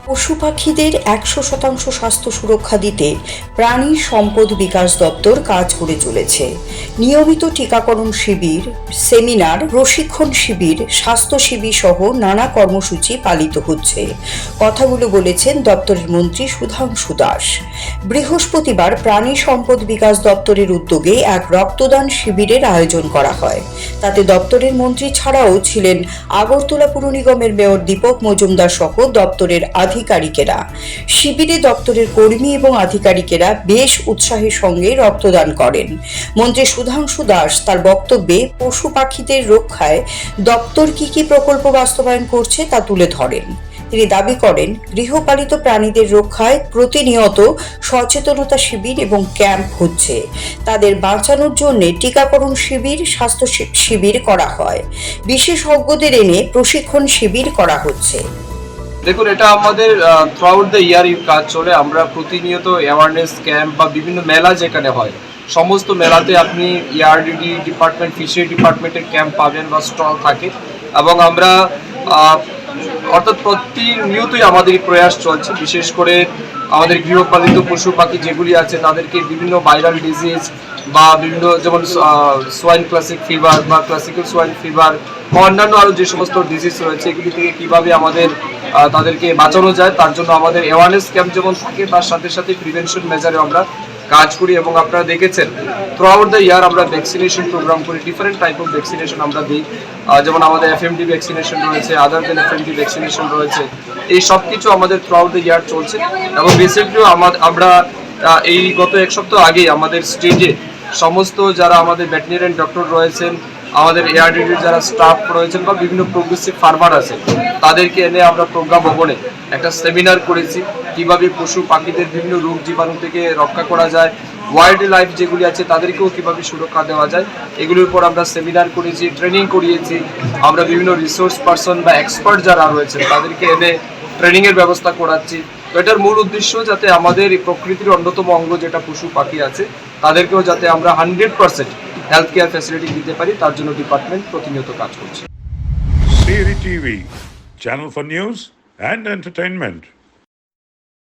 পশু পাখিদের 100% স্বাস্থ্য সুরক্ষা দিতে প্রাণী সম্পদ বিকাশ দপ্তর কাজ করে চলেছে। নিয়মিত টিকাকরণ শিবির, সেমিনার, প্রশিক্ষণ শিবির, স্বাস্থ্য শিবির সহ নানা কর্মসূচি পালিত হচ্ছে। কথাগুলো বলেছেন দপ্তরের মন্ত্রী সুধাংশু দাস। বৃহস্পতিবার প্রাণী সম্পদ বিকাশ দপ্তরের উদ্যোগে এক রক্তদান শিবিরের আয়োজন করা হয়। তাতে দপ্তরের মন্ত্রী ছাড়াও ছিলেন আগরতলা পুর নিগমের মেয়র দীপক মজুমদার সহ দপ্তরের আধিকারিকেরা। শিবিরে দপ্তরের কর্মী এবং আধিকারিকেরা বেশ উৎসাহের সঙ্গে রক্তদান করেন। মন্ত্রী সুধাংশু দাস তার বক্তব্যে পশু পাখিদের রক্ষায় দপ্তর কি প্রকল্প বাস্তবায়ন করছে তা তুলে ধরেন। তিনি দাবি করেন, গৃহপালিত প্রাণীদের রক্ষায় প্রতিনিয়ত সচেতনতা শিবির এবং ক্যাম্প হচ্ছে। তাদের বাঁচানোর জন্য টিকাকরণ শিবির, স্বাস্থ্য শিবির করা হয়। বিশেষজ্ঞদের এনে প্রশিক্ষণ শিবির করা হচ্ছে। দেখুন, এটা আমাদের থ্রুআউট দ্য ইয়ার কাজ চলে। আমরা প্রতিনিয়ত অ্যাওয়ারনেস ক্যাম্প বা বিভিন্ন মেলা যেখানে হয়, সমস্ত মেলাতে আপনি ERDD ডিপার্টমেন্ট, ফিশারি ডিপার্টমেন্টের ক্যাম্প পাবেন বা স্টল থাকে। এবং আমরা অর্থাৎ প্রতিনিয়তই আমাদের প্রয়াস চলছে। বিশেষ করে আমাদের গৃহপালিত পশু পাখি যেগুলি আছে তাদেরকে বিভিন্ন ভাইরাল ডিজিজ বা বিভিন্ন যেমন সোয়াইন ক্লাসিক ফিভার বা ক্লাসিক্যাল সোয়াইন ফিভার বা অন্যান্য আরও যে সমস্ত ডিজিজ রয়েছে এগুলি থেকে কীভাবে আমাদের তাদেরকে বাঁচানো যায় তার জন্য আমাদের অ্যাওয়ারনেস ক্যাম্প যেমন থাকে, তার সাথে সাথে প্রিভেনশন মেজারে আমরা কাজ করি। এবং আপনারা দেখেছেন থ্রুআউট দ্য ইয়ার আমরা ভ্যাকসিনেশন প্রোগ্রাম করি, ডিফারেন্ট টাইপ অফ ভ্যাকসিনেশন আমরা দিই। যেমন আমাদের FMD ভ্যাকসিনেশন রয়েছে, আদার দেন FMD ভ্যাকসিনেশন রয়েছে। এই সব কিছু আমাদের থ্রুআউট দ্য ইয়ার চলছে। এবং রিসেন্টলিও আমরা এই গত এক সপ্তাহ আগেই আমাদের স্টেজে সমস্ত যারা আমাদের ভেটেরিনারি ডক্টর রয়েছেন, আমাদের ERDD যারা স্টাফ রয়েছেন বা বিভিন্ন প্রোগ্রেসিভ ফার্মার আছে তাদেরকে এনে আমরা প্রজ্ঞা ভবনে একটা সেমিনার করেছি, কিভাবে পশু পাখিদের বিভিন্ন রোগ জীবাণু থেকে রক্ষা করা যায়, ওয়াইল্ড লাইফ যেগুলি আছে তাদেরকেও কীভাবে সুরক্ষা দেওয়া যায়, এগুলির উপর আমরা সেমিনার করেছি, ট্রেনিং করিয়েছি। আমরা বিভিন্ন রিসোর্স পার্সন বা এক্সপার্ট যারা রয়েছেন তাদেরকে এনে ট্রেনিংয়ের ব্যবস্থা করাচ্ছি। তো এটার মূল উদ্দেশ্য যাতে আমাদের এই প্রকৃতির অন্যতম অঙ্গ যেটা পশু পাখি আছে তাদেরকেও যাতে আমরা 100% হেলথ কেয়ার ফ্যাসিলিটি দিতে পারি, তার জন্য ডিপার্টমেন্ট প্রতিনিয়ত কাজ করছে। Siri TV, channel for news and entertainment.